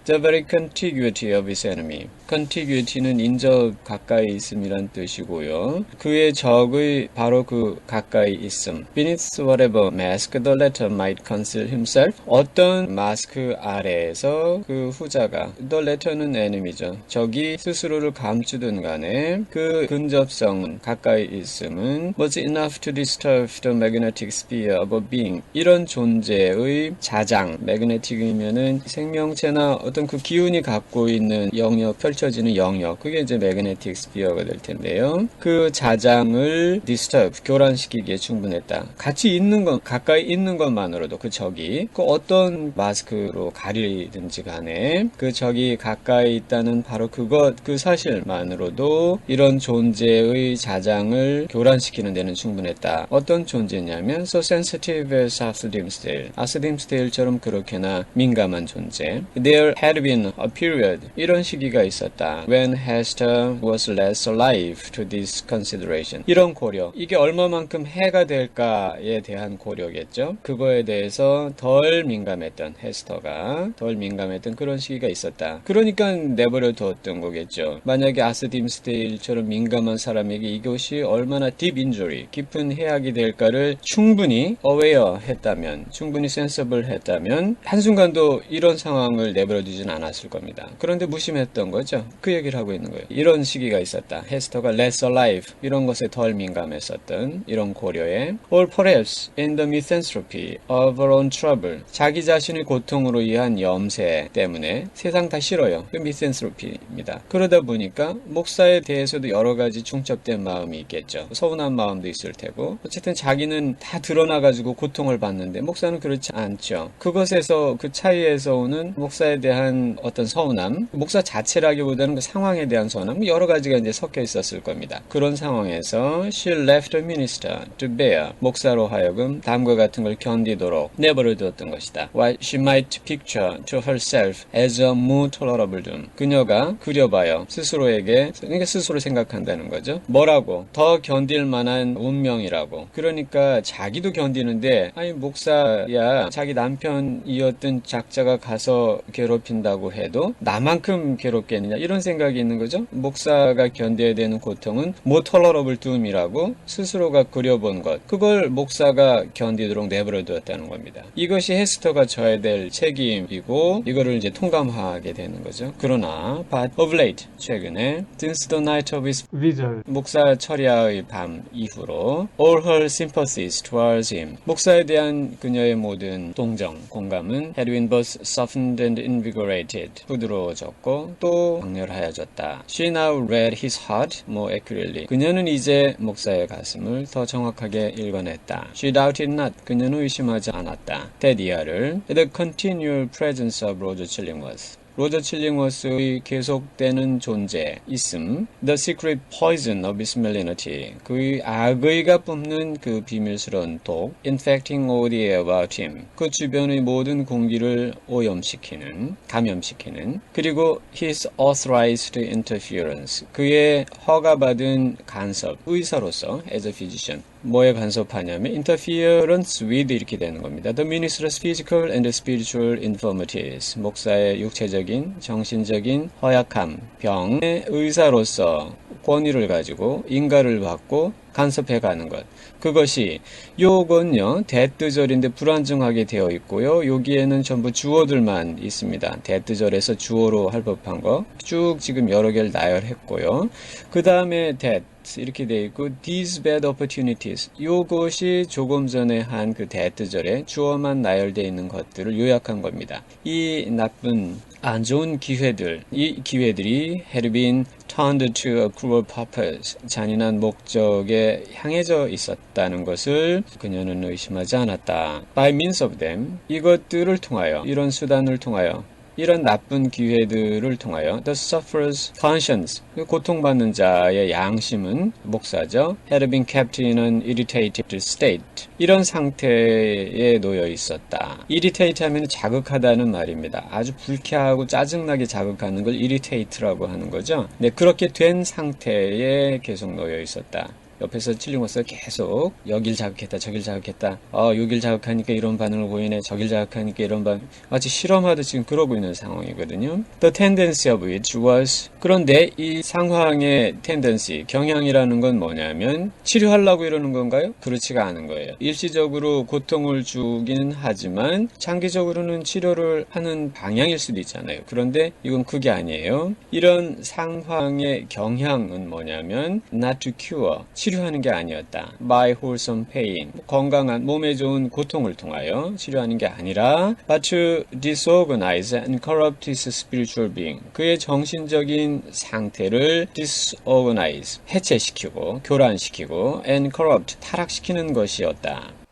the very contiguity of his enemy. contiguity는 인적 가까이 있음이란 뜻이고요. 그의 적의 바로 그 가까이 있음. beneath whatever mask the latter might conceal himself. 어떤 마스크 아래에서 그 후자가, the latter는 enemy죠. 적이 스스로를 감추든 간에 그 근접성은, 가까이 있음은 was enough to disturb the magnetic sphere of a being. 이런 존재의 자장, magnetic이면은 생명체나 어떤 그 기운이 갖고 있는 영역, 펼쳐지는 영역, 그게 이제 magnetic sphere가 될 텐데요. 그 자장을 disturb, 교란시키기에 충분했다. 같이 있는 것, 가까이 있는 것만으로도 그 적이 그 어떤 마스크로 가리든지 간에 그 적이 가까이 있다는 바로 그것, 그 사실만으로도 이런 존재의 자장을 교란시키는 데는 충분했다. 어떤 존재냐면 so sensitive as Arthur Dimmesdale. Arthur Dimmesdale처럼 그렇게나 민감한 존재. There had been a period, 이런 시기가 있었다. When Hester was less alive to this consideration. 이런 고려, 이게 얼마만큼 해가 될까에 대한 고려겠죠. 그거에 대해서 덜 민감했던, 헤스터가 덜 민감했던 그런 시기가 있었다. 그러니까 내버려 두었던 거겠죠. 만약에 아스 딤스데일처럼 민감한 사람에게 이것이 얼마나 deep injury, 깊은 해악이 될까를 충분히 aware 했다면, 충분히 sensible 했다면 한순간도 이런 상황을 내버려 두진 않았을 겁니다. 그런데 무심했던 거죠. 그 얘기를 하고 있는 거예요. 이런 시기가 있었다. 헤스터가 less alive, 이런 것에 덜 민감했었던 이런 고려에 or perhaps in the misanthropy of her own trouble. 자기 자신의 고통으로 인한 염세 때문에 세상 다 싫어요. 그 misanthropy입니다. 그러다 보니까 목사에 대해서도 여러 가지 중첩된 마음이 있겠죠. 서운한 마음도 있을 테고 어쨌든 자기는 다 드러나가지고 고통을 받는데 목사는 그렇지 않죠. 그것에서 그 차이에서 오는 목사에 대한 어떤 서운함, 목사 자체라기보다는 그 상황에 대한 서운함, 여러 가지가 이제 섞여 있었을 겁니다. 그런 상황에서 she left the minister to bear. 목사로 하여금 다음과 같은 걸 견디도록 내버려 두었던 것이다. What she might picture to herself as a more tolerable doom. 그녀가 그려봐요. 스스로에게, 그러니까 스스로 생각한다는 거죠. 뭐라고? 더 견딜 만한 운명이라고. 그러니까 자기도 견디는데 아니 목사야 자기 남편이었던 작자가 가서 괴롭힌다고 해도 나만큼 괴롭겠느냐 이런 생각이 있는 거죠. 목사가 견뎌야 되는 고통은 more tolerable doom이라고 스스로가 그려본 것, 그걸 목사가 견디도록 내버려 두었다는 겁니다. 이것이 헤스터가 져야 될 책임이고 이거를 이제 통감하게 되는 거죠. 그러나 but of late, 최근에 since the night of his vigil, 목사 철야의 밤 이후로 all her sympathies towards him, 목사에 대한 그녀의 모든 동정, 공감은 had been both softened and invigorated, 부드러워졌고 또 강렬하여졌다. She now read his heart more accurately. 그녀는 이제 목사의 가슴을 더 정확하게 읽어냈다. She doubted not. 그녀는 의심하지 않았다. 테디아를 the continual presence of Roger Chillingworth. 로저 칠링워스의 계속되는 존재, 있음, the secret poison of his malignity, 그의 악의가 뿜는 그 비밀스러운 독, infecting all the air about him, 그 주변의 모든 공기를 오염시키는, 감염시키는, 그리고 his authorized interference, 그의 허가받은 간섭, 의사로서 as a physician, 뭐에 간섭하냐면 interference with 이렇게 되는 겁니다. The minister's physical and spiritual infirmities. 목사의 육체적인, 정신적인 허약함, 병의 의사로서 권위를 가지고 인가를 받고 간섭해가는 것. 그것이 요건요 대뜨절인데 불안정하게 되어 있고요. 여기에는 전부 주어들만 있습니다. 대뜨절에서 주어로 할 법한 거 쭉 지금 여러 개를 나열했고요. 그 다음에 that 이렇게 되어 있고 these bad opportunities, 요것이 조금 전에 한 그 대뜨절에 주어만 나열되어 있는 것들을 요약한 겁니다. 이 나쁜 안 좋은 기회들, 이 기회들이 had been turned to a cruel purpose, 잔인한 목적에 향해져 있었다는 것을 그녀는 의심하지 않았다. By means of them, 이것들을 통하여, 이런 수단을 통하여, 이런 나쁜 기회들을 통하여 the sufferer's conscience, 고통받는 자의 양심은, 목사죠, had been kept in an irritated state, 이런 상태에 놓여 있었다. irritate 하면 자극하다는 말입니다. 아주 불쾌하고 짜증나게 자극하는 걸 irritate라고 하는 거죠. 네, 그렇게 된 상태에 계속 놓여 있었다. 옆에서 칠링워스가 계속 여길 자극했다 저길 자극했다, 여길 자극하니까 이런 반응을 보이네, 저길 자극하니까 이런 반응, 마치 실험하듯이 지금 그러고 있는 상황이거든요. The tendency of it was, 그런데 이 상황의 tendency, 경향이라는 건 뭐냐면 치료하려고 이러는 건가요? 그렇지가 않은 거예요. 일시적으로 고통을 주기는 하지만 장기적으로는 치료를 하는 방향일 수도 있잖아요. 그런데 이건 그게 아니에요. 이런 상황의 경향은 뭐냐면 not to cure, 치료하는 게 아니었다. by wholesome pain, 건강한 몸에 좋은 고통을 통하여 치료하는 게 아니라 but to disorganize and corrupt his spiritual being, 그의 정신적인 상태를 disorganize, 해체시키고 교란시키고 and corrupt, 타락시키는 것이었다.